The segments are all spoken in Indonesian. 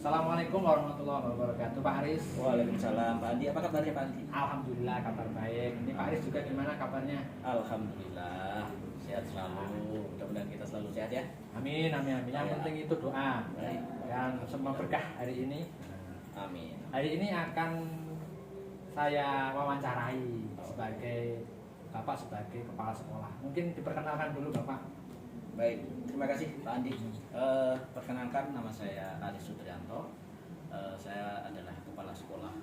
Assalamualaikum warahmatullahi wabarakatuh, Pak Aris. Waalaikumsalam, Pak Andi. Apa kabarnya, Pak Andi? Alhamdulillah kabar baik. Ini Pak Aris juga gimana kabarnya? Alhamdulillah, sehat selalu. Mudah-mudahan kita selalu sehat ya. Amin, amin, amin. Yang penting itu doa. Baik. Dan semua berkah hari ini. Amin. Hari ini akan saya wawancarai sebagai Bapak sebagai kepala sekolah. Mungkin diperkenalkan dulu Bapak. Baik, terima kasih Pak Andi. Perkenalkan, nama saya Aris Sutrianto. Saya adalah kepala sekolah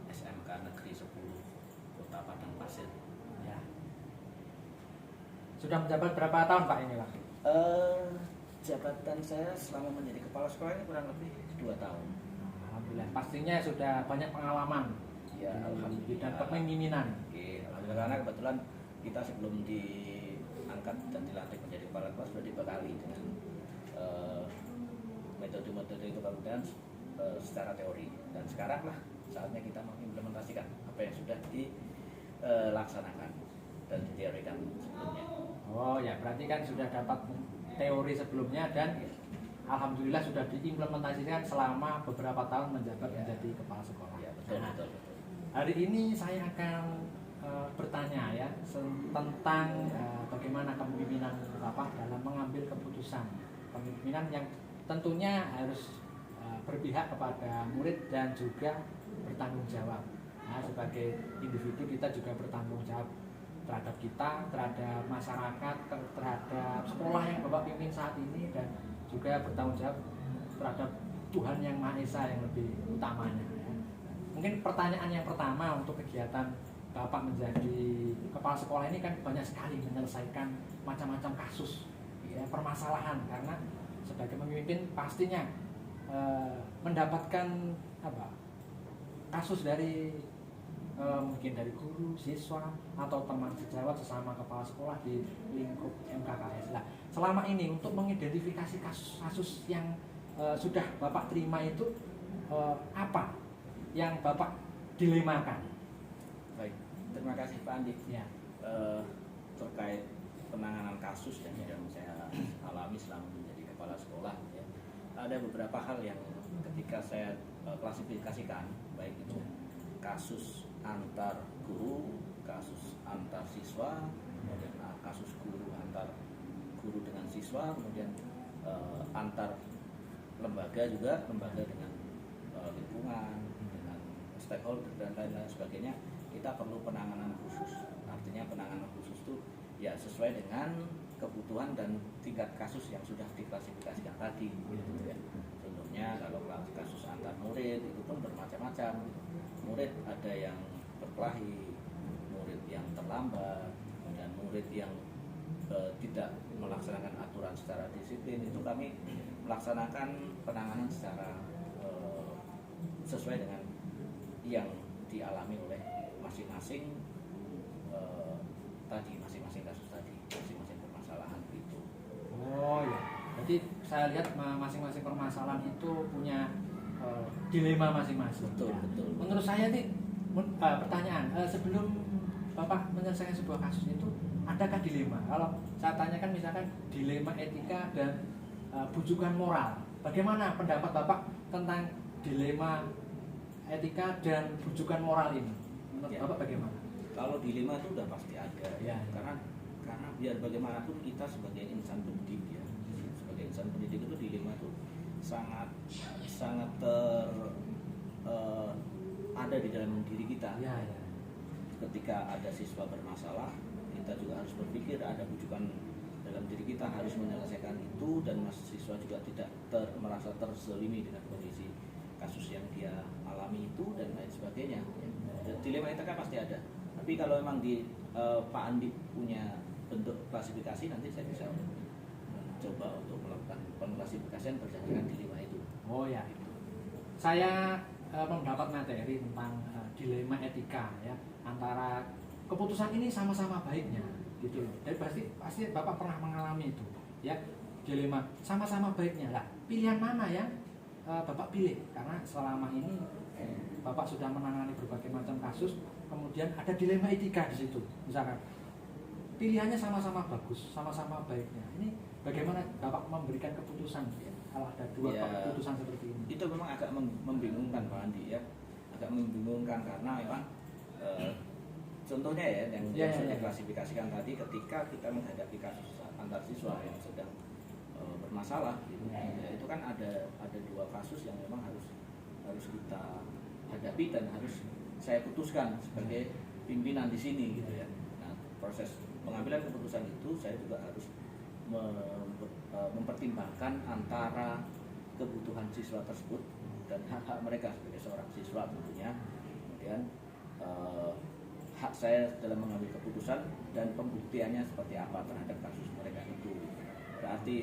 SMK Negeri 10 Kota Padang Pasir. Ya. Sudah menjabat berapa tahun Pak ini Pak? Jabatan saya selama menjadi kepala sekolah ini kurang lebih 2 tahun. Alhamdulillah. Pastinya sudah banyak pengalaman. Ya, alhamdulillah. Dan kepemimpinan. Oke, alhamdulillah, karena kebetulan kita sebelum diangkat dan dilantik menjadi kepala kelas sudah dibekali dengan metode-metode kepemimpinan secara teori, dan sekarang lah saatnya kita mengimplementasikan apa yang sudah dilaksanakan dan diteorikan sebelumnya. Oh ya, berarti kan sudah dapat teori sebelumnya dan alhamdulillah sudah diimplementasikan selama beberapa tahun menjabat menjadi kepala sekolah. Ya, betul, Nah, betul. hari ini saya akan bertanya ya tentang bagaimana kepemimpinan Bapak dalam mengambil keputusan. Kepemimpinan yang tentunya harus berpihak kepada murid dan juga bertanggung jawab. Nah, sebagai individu kita juga bertanggung jawab terhadap kita, terhadap masyarakat, terhadap sekolah yang Bapak pimpin saat ini, dan juga bertanggung jawab terhadap Tuhan Yang Maha Esa yang lebih utamanya. Ya. Mungkin pertanyaan yang pertama untuk kegiatan Bapak menjadi kepala sekolah ini kan banyak sekali menyelesaikan macam-macam kasus, ya, permasalahan, karena sebagai pemimpin pastinya mendapatkan kasus dari mungkin dari guru, siswa, atau teman sejawat sesama kepala sekolah di lingkup MKKS. Nah, selama ini untuk mengidentifikasi kasus-kasus yang sudah Bapak terima itu apa yang Bapak dilemakan? Baik, terima kasih Pak Andi. Ya. Terkait penanganan kasus yang saya alami selama menjadi kepala sekolah, ya, ada beberapa hal yang ketika saya klasifikasikan, baik itu kasus antar guru, kasus antar siswa, kemudian kasus guru antar guru dengan siswa, kemudian antar lembaga juga, lembaga dengan lingkungan, dengan stakeholder dan lain-lain sebagainya. Kita perlu penanganan khusus. Artinya penanganan khusus itu ya sesuai dengan kebutuhan dan tingkat kasus yang sudah diklasifikasikan tadi, gitu ya. Contohnya kalau kasus antar murid itu pun bermacam-macam. Murid ada yang berkelahi, murid yang terlambat, dan murid yang tidak melaksanakan aturan secara disiplin. Itu kami melaksanakan penanganan secara sesuai dengan yang dialami oleh masing-masing masing-masing kasus tadi, masing-masing permasalahan itu. Oh ya, jadi saya lihat masing-masing permasalahan itu punya dilema masing-masing. Betul, ya. betul. Menurut saya nih, pertanyaan sebelum Bapak menyelesaikan sebuah kasus itu, adakah dilema? Kalau saya tanyakan misalkan dilema etika dan bujukan moral, bagaimana pendapat Bapak tentang dilema etika dan bujukan moral ini? Menurut Ya. Bapak bagaimana? Kalau dilema itu udah pasti ada, Ya. karena biar bagaimanapun kita sebagai insan pendidik, ya, sebagai insan pendidik itu dilema itu sangat ada di dalam diri kita. Ya, ya. Ketika ada siswa bermasalah, kita juga harus berpikir ada bujukan dalam diri kita, harus menyelesaikan itu, dan siswa juga tidak merasa terselimi dengan kondisi kasus yang dia alami itu dan lain sebagainya. Dilema itu kan pasti ada. Tapi kalau memang di Pak Andi punya bentuk klasifikasi, nanti saya bisa coba untuk melakukan pengklasifikasian berdasarkan dilema itu. Oh ya, itu. Saya mendapat materi tentang dilema etika, ya, antara keputusan ini sama-sama baiknya, gitu loh. Dan pasti Bapak pernah mengalami itu, ya, dilema sama-sama baiknya lah. Pilihan mana yang Bapak pilih? Karena selama ini Bapak sudah menangani berbagai macam kasus, kemudian ada dilema etika di situ. Misalkan pilihannya sama-sama bagus, sama-sama baiknya. Ini bagaimana Bapak memberikan keputusan, ya, kalau ada dua keputusan seperti ini? Itu memang agak membingungkan Pak Andi ya, agak membingungkan karena memang contohnya ya yang sudah klasifikasikan tadi, ketika kita menghadapi kasus antar siswa yang sedang bermasalah gitu, ya, itu kan ada dua kasus yang memang harus kita hadapi dan harus saya putuskan sebagai pimpinan di sini gitu ya. Nah, proses pengambilan keputusan itu saya juga harus mempertimbangkan antara kebutuhan siswa tersebut dan hak-hak mereka sebagai seorang siswa tentunya, kemudian hak saya dalam mengambil keputusan dan pembuktiannya seperti apa terhadap kasus mereka itu. Berarti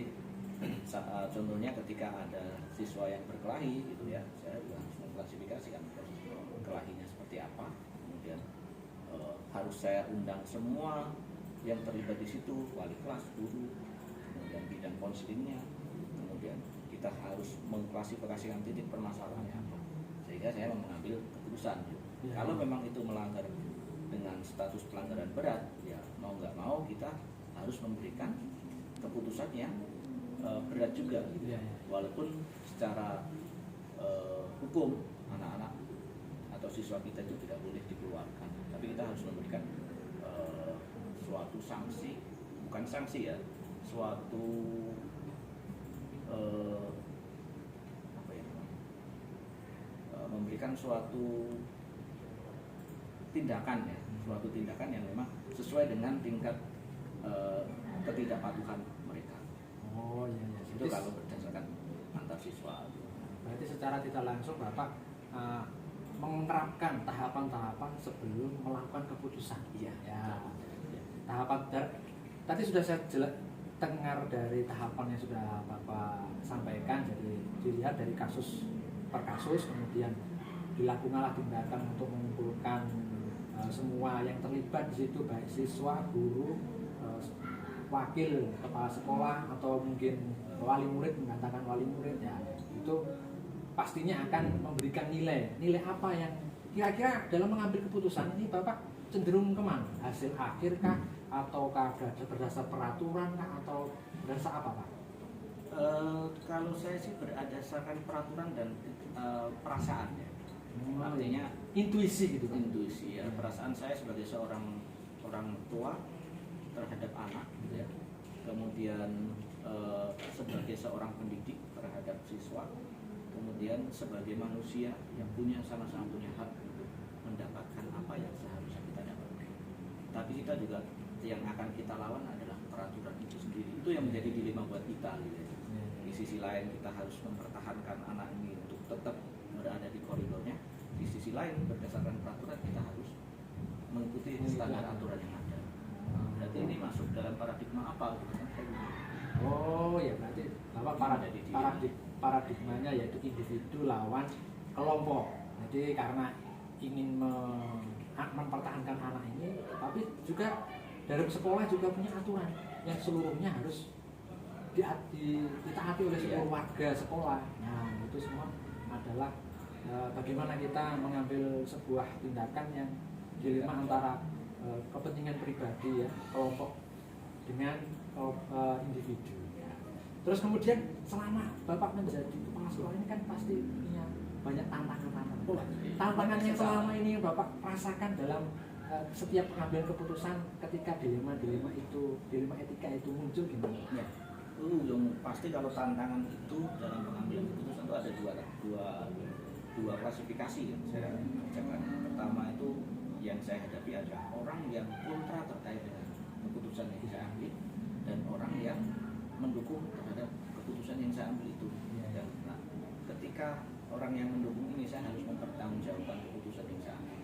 contohnya ketika ada siswa yang berkelahi gitu ya, saya juga harus mengklasifikasikan proses kelahinya seperti apa, kemudian harus saya undang semua yang terlibat di situ, wali kelas, guru, kemudian bidang konselingnya, kemudian kita harus mengklasifikasikan titik permasalahannya apa, sehingga saya mengambil keputusan. Kalau memang itu melanggar dengan status pelanggaran berat, ya mau nggak mau kita harus memberikan keputusan yang berat juga, gitu. Walaupun secara hukum anak-anak atau siswa kita itu tidak boleh dikeluarkan, tapi kita harus memberikan suatu sanksi, bukan sanksi ya, suatu memberikan suatu tindakan ya, suatu tindakan yang memang sesuai dengan tingkat ketidakpatuhan mereka. Oh iya. Itu kalau berdasarkan antar siswa. Berarti secara tidak langsung Bapak menerapkan tahapan-tahapan sebelum melakukan keputusan. Iya. Ya. Tahapan tadi sudah saya dengar dari tahapan yang sudah Bapak sampaikan. Jadi dilihat dari kasus per kasus, kemudian dilakukanlah tindakan untuk mengumpulkan semua yang terlibat di situ, baik siswa, guru, wakil kepala sekolah atau mungkin wali murid, mengatakan wali murid ya, itu pastinya akan memberikan nilai apa yang kira-kira dalam mengambil keputusan ini Bapak cenderung kemana? Hasil akhir kah, ataukah berdasar peraturan kah, atau berdasar apa Pak? Kalau saya sih berdasarkan peraturan dan perasaan ya. Artinya intuisi gitu kan? Intuisi ya, perasaan saya sebagai seorang orang tua terhadap anak gitu ya. Kemudian sebagai seorang pendidik terhadap siswa, kemudian sebagai manusia yang sama-sama punya hak untuk mendapatkan apa yang seharusnya kita dapatkan. Tapi kita juga yang akan kita lawan adalah peraturan itu sendiri. Itu yang menjadi dilema buat kita gitu ya. Di sisi lain kita harus mempertahankan anak ini untuk tetap berada di koridornya. Di sisi lain berdasarkan peraturan kita harus mengikuti standar aturan yang ada. Berarti ini masuk dalam paradigma apa gitu kan? Oh ya, berarti Bapak paradigmanya yaitu individu lawan kelompok. Jadi karena ingin mempertahankan anak ini, tapi juga dalam sekolah juga punya aturan yang seluruhnya harus ditaati oleh seluruh warga sekolah. Nah itu semua adalah bagaimana kita mengambil sebuah tindakan yang dilema antara kepentingan pribadi ya, kelompok dengan individu. Terus kemudian selama Bapak menjadi kepala sekolah ini kan pasti punya banyak tantangan-tantangan. Tantangan yang selama ini Bapak rasakan dalam setiap pengambilan keputusan ketika dilema etika itu muncul gimana? Ya. Yang pasti kalau tantangan itu dalam pengambilan keputusan itu ada dua klasifikasi yang saya bacakan. Pertama itu yang saya hadapi adalah orang yang kontra terkait dengan keputusan yang saya ambil dan orang yang mendukung terhadap keputusan yang saya ambil itu. Dan nah, ketika orang yang mendukung ini, saya harus mempertanggungjawabkan keputusan yang saya ambil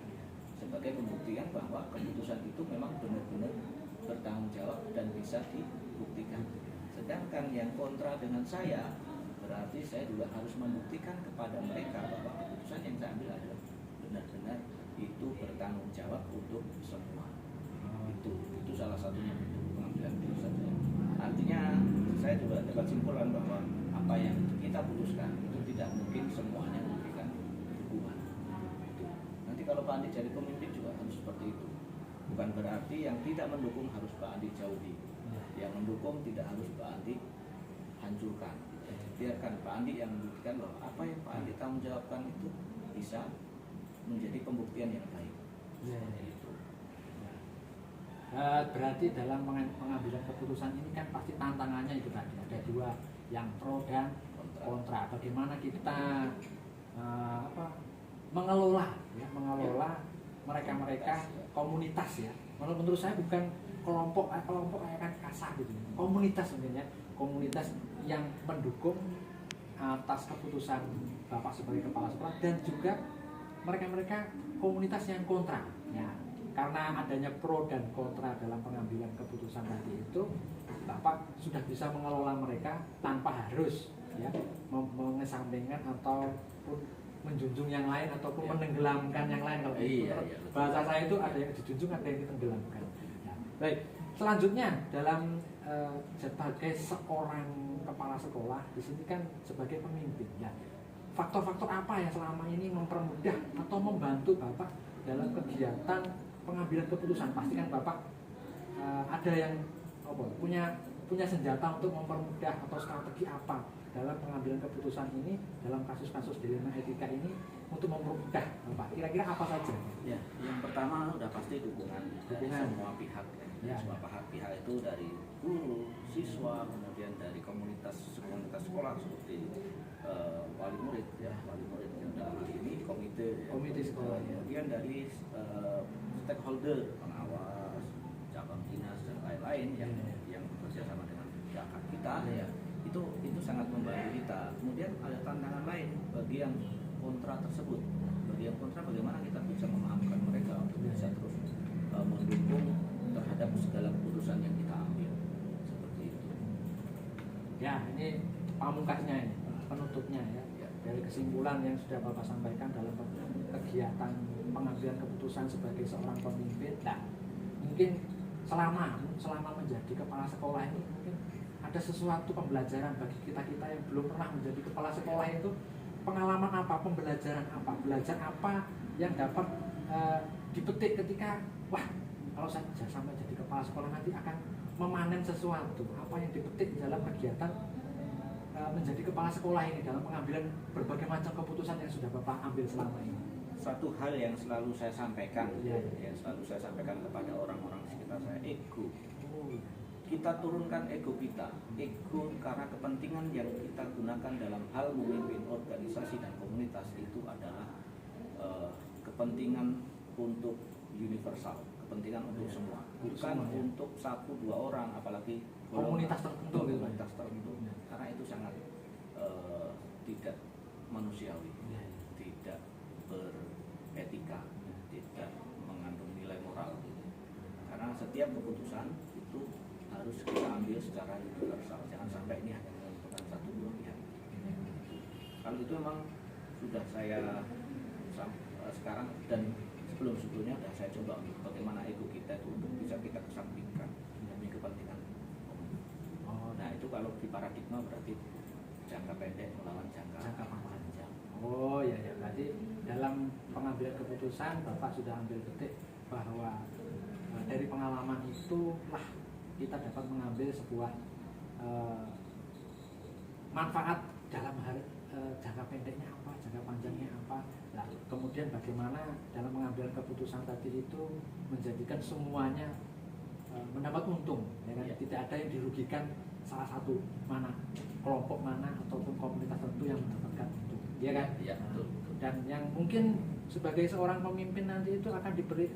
sebagai pembuktian bahwa keputusan itu memang benar-benar bertanggung jawab dan bisa dibuktikan. Sedangkan yang kontra dengan saya, berarti saya juga harus membuktikan kepada mereka bahwa keputusan yang saya ambil adalah benar-benar itu bertanggung jawab untuk semua. Itu salah satunya bentuk pengambilan keputusan saya. Artinya saya juga dapat simpulkan bahwa apa yang kita putuskan itu tidak mungkin semuanya memberikan dukungan. Nanti kalau Pak Andi jadi pemimpin juga harus seperti itu. Bukan berarti yang tidak mendukung harus Pak Andi jauhi, yang mendukung tidak harus Pak Andi hancurkan. biarkan Pak Andi yang membuktikan bahwa apa yang Pak Andi tanggung jawabkan itu bisa menjadi pembuktian yang baik. Ya, Seperti ya. itu. Berarti dalam pengambilan keputusan ini kan pasti tantangannya itu tadi ada dua, yang pro dan kontra. Bagaimana kita mengelola mereka komunitas ya. Menurut saya bukan kelompok kan kasar gitu. Komunitas sebenarnya, komunitas yang mendukung atas keputusan Bapak sebagai kepala sekolah, dan juga mereka komunitas yang kontra ya. Karena adanya pro dan kontra dalam pengambilan keputusan tadi itu, Bapak sudah bisa mengelola mereka tanpa harus ya mengesampingkan ataupun menjunjung yang lain ataupun menenggelamkan yang lain. Kalau bahasa saya itu ada yang dijunjung, ada yang ditenggelamkan. Nah, baik, selanjutnya dalam sebagai seorang kepala sekolah di sini kan sebagai pemimpin ya, faktor-faktor apa yang selama ini mempermudah atau membantu Bapak dalam kegiatan pengambilan keputusan? Pasti kan Bapak ada yang punya senjata untuk mempermudah, atau strategi apa dalam pengambilan keputusan ini dalam kasus-kasus dilema etika ini untuk mempermudah Bapak? Kira-kira apa saja? Ya, yang pertama udah pasti dukungan dari semua pihak ya. Semua pihak itu dari guru, siswa, kemudian dari komunitas sekolah seperti wali murid ya, yang dalam hal ini komite sekolah ya. Kemudian dari stakeholder, pengawas, cabang dinas dan lain-lain yang bekerja sama dengan pihak kita ya. Itu sangat membantu kita. Kemudian ada tantangan lain bagi yang kontra tersebut. Bagi yang kontra, bagaimana kita bisa memahamkan mereka untuk bisa terus mendukung terhadap segala keputusan yang kita ambil, seperti itu. Ya, ini pamungkasnya ini, penutupnya ya. Dari kesimpulan yang sudah Bapak sampaikan dalam kegiatan pengambilan keputusan sebagai seorang pemimpin, nah, mungkin selama menjadi kepala sekolah ini mungkin ada sesuatu pembelajaran bagi kita yang belum pernah menjadi kepala sekolah. Itu pengalaman apa, pembelajaran apa, belajar apa yang dapat dipetik ketika kalau saya sampai jadi kepala sekolah nanti akan memanen sesuatu. Apa yang dipetik dalam kegiatan menjadi kepala sekolah ini dalam pengambilan berbagai macam keputusan yang sudah Bapak ambil selama ini? Satu hal yang selalu saya sampaikan, yang selalu saya sampaikan kepada orang-orang sekitar saya, ego. Kita turunkan ego kita, ego karena kepentingan yang kita gunakan dalam hal memimpin organisasi dan komunitas itu adalah kepentingan untuk universal, kepentingan untuk semua, bukan untuk satu dua orang, apalagi komunitas tertentu. Karena itu sangat tidak manusiawi, tidak beretika, tidak mengandung nilai moral. Karena setiap keputusan itu harus kita ambil secara universal, jangan sampai ini hanya menentukan satu dua pihak. Kalau itu memang sudah saya sekarang dan sebelumnya sudah saya coba untuk bagaimana ego kita itu untuk bisa kita kesampingkan demi kepentingan umum. Nah itu kalau di paradigma berarti jangka pendek melawan jangka panjang. Oh ya, berarti dalam pengambilan keputusan Bapak sudah ambil petik bahwa dari pengalaman itulah kita dapat mengambil sebuah manfaat dalam hal jangka pendeknya apa, jangka panjangnya apa. Nah, kemudian bagaimana dalam mengambil keputusan tadi itu menjadikan semuanya mendapat untung, ya kan? Tidak ada yang dirugikan salah satu kelompok mana ataupun komunitas tertentu yang mendapatkan untung, ya kan? Ya, betul. Dan yang mungkin sebagai seorang pemimpin nanti itu akan diberi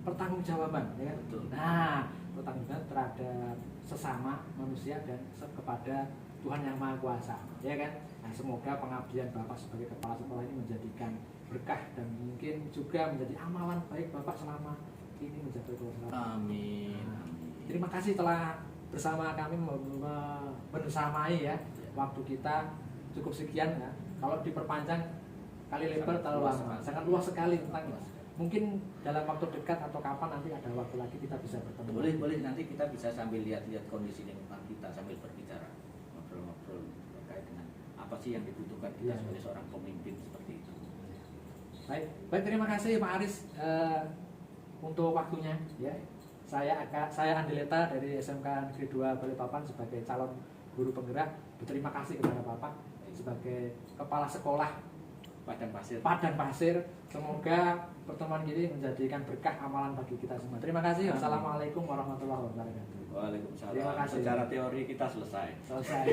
pertanggungjawaban, ya kan? Betul. Nah, pertanggungjawaban terhadap sesama manusia dan kepada Tuhan yang Maha Kuasa, ya kan? Nah, semoga pengabdian Bapak sebagai kepala sekolah ini menjadikan berkah dan mungkin juga menjadi amalan baik Bapak selama ini menjadi kepala sekolah. Amin. Nah, terima kasih telah bersama kami bersamai ya. Waktu kita cukup sekian ya. Kalau diperpanjang kali lebar terlalu lama, sangat luas sekali tentang mungkin dalam waktu dekat atau kapan nanti ada waktu lagi kita bisa bertemu. Boleh nanti kita bisa sambil lihat-lihat kondisi lingkungan kita sambil berbicara, ngobrol-ngobrol terkait dengan apa sih yang dibutuhkan kita sebagai seorang pemimpin seperti itu. Baik, terima kasih Pak Aris untuk waktunya ya. Saya Andi Leta dari SMK Negeri 2 Balikpapan sebagai calon guru penggerak. berterima kasih kepada Bapak sebagai kepala sekolah Padang Pasir. Padang Pasir. Semoga pertemuan ini menjadikan berkah amalan bagi kita semua. Terima kasih. Wassalamualaikum warahmatullahi wabarakatuh. Waalaikumsalam. Terima kasih. Secara teori kita selesai. Selesai.